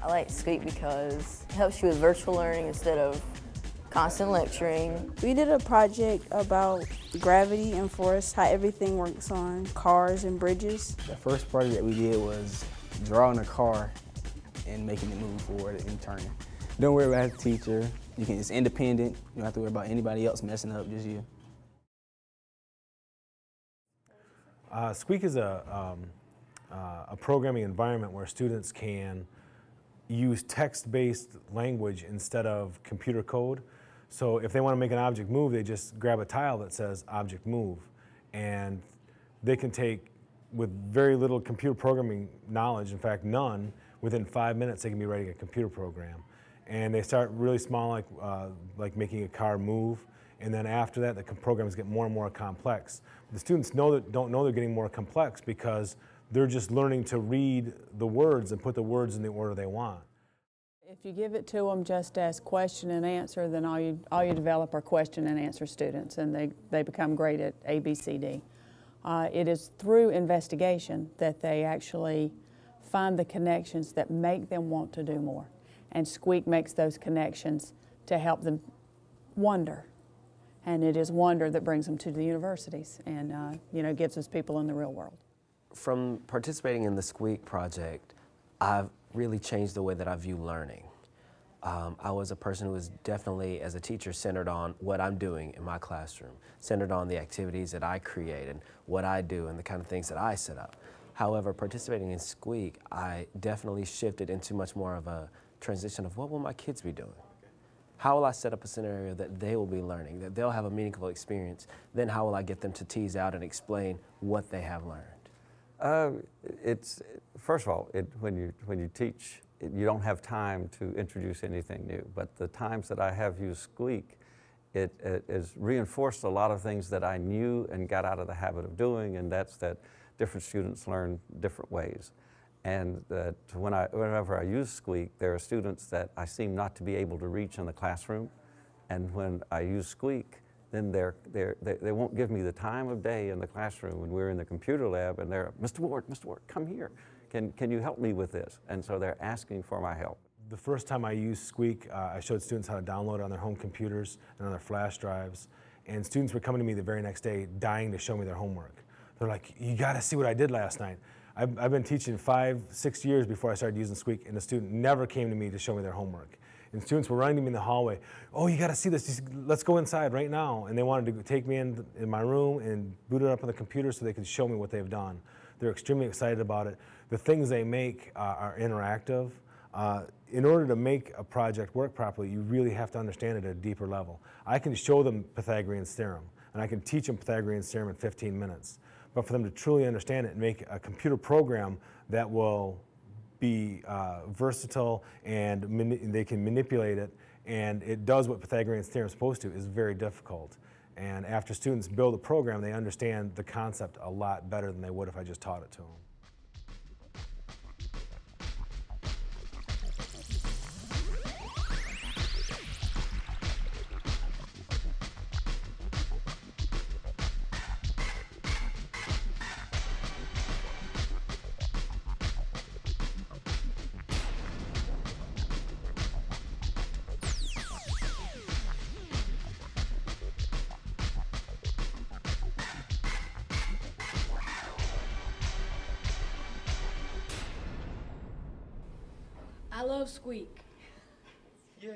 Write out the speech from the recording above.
I like Squeak because it helps you with virtual learning instead of constant lecturing. We did a project about gravity and force, how everything works on cars and bridges. The first project that we did was drawing a car and making it move forward and turning. Don't worry about the teacher. It's independent. You don't have to worry about anybody else messing up, just you. Squeak is a programming environment where students can use text-based language instead of computer code. So if they want to make an object move, they just grab a tile that says object move. And they can take, with very little computer programming knowledge, in fact none, within 5 minutes they can be writing a computer program. And they start really small, like making a car move. And then after that, the programs get more and more complex. The students don't know they're getting more complex because they're just learning to read the words and put the words in the order they want. If you give it to them just as question and answer, then all you develop are question and answer students, and they become great at A, B, C, D. It is through investigation that they actually find the connections that make them want to do more. And Squeak makes those connections to help them wonder. And it is wonder that brings them to the universities and gives us people in the real world. From participating in the Squeak project, I've really changed the way that I view learning. I was a person who was definitely, as a teacher, centered on what I'm doing in my classroom, centered on the activities that I create and what I do and the kind of things that I set up. However, participating in Squeak, I definitely shifted into much more of a transition of what will my kids be doing? How will I set up a scenario that they will be learning, that they'll have a meaningful experience? Then how will I get them to tease out and explain what they have learned? First of all, when you teach, you don't have time to introduce anything new. But the times that I have used Squeak, it has reinforced a lot of things that I knew and got out of the habit of doing, and that's that different students learn different ways. And that whenever I use Squeak, there are students that I seem not to be able to reach in the classroom. And when I use Squeak, then they won't give me the time of day in the classroom when we're in the computer lab and they're, Mr. Ward, come here. Can you help me with this? And so they're asking for my help. The first time I used Squeak, I showed students how to download it on their home computers and on their flash drives. And students were coming to me the very next day dying to show me their homework. They're like, you gotta see what I did last night. I've been teaching 5-6 years before I started using Squeak, and the student never came to me to show me their homework. And students were running to me in the hallway, oh, you gotta see this, let's go inside right now. And they wanted to take me in my room and boot it up on the computer so they could show me what they've done. They're extremely excited about it. The things they make are interactive. In order to make a project work properly, you really have to understand it at a deeper level. I can show them Pythagorean's theorem, and I can teach them Pythagorean's theorem in 15 minutes. But for them to truly understand it and make a computer program that will be versatile and they can manipulate it and it does what Pythagorean's theorem is supposed to is very difficult. And after students build a program, they understand the concept a lot better than they would if I just taught it to them. I love Squeak. Yeah.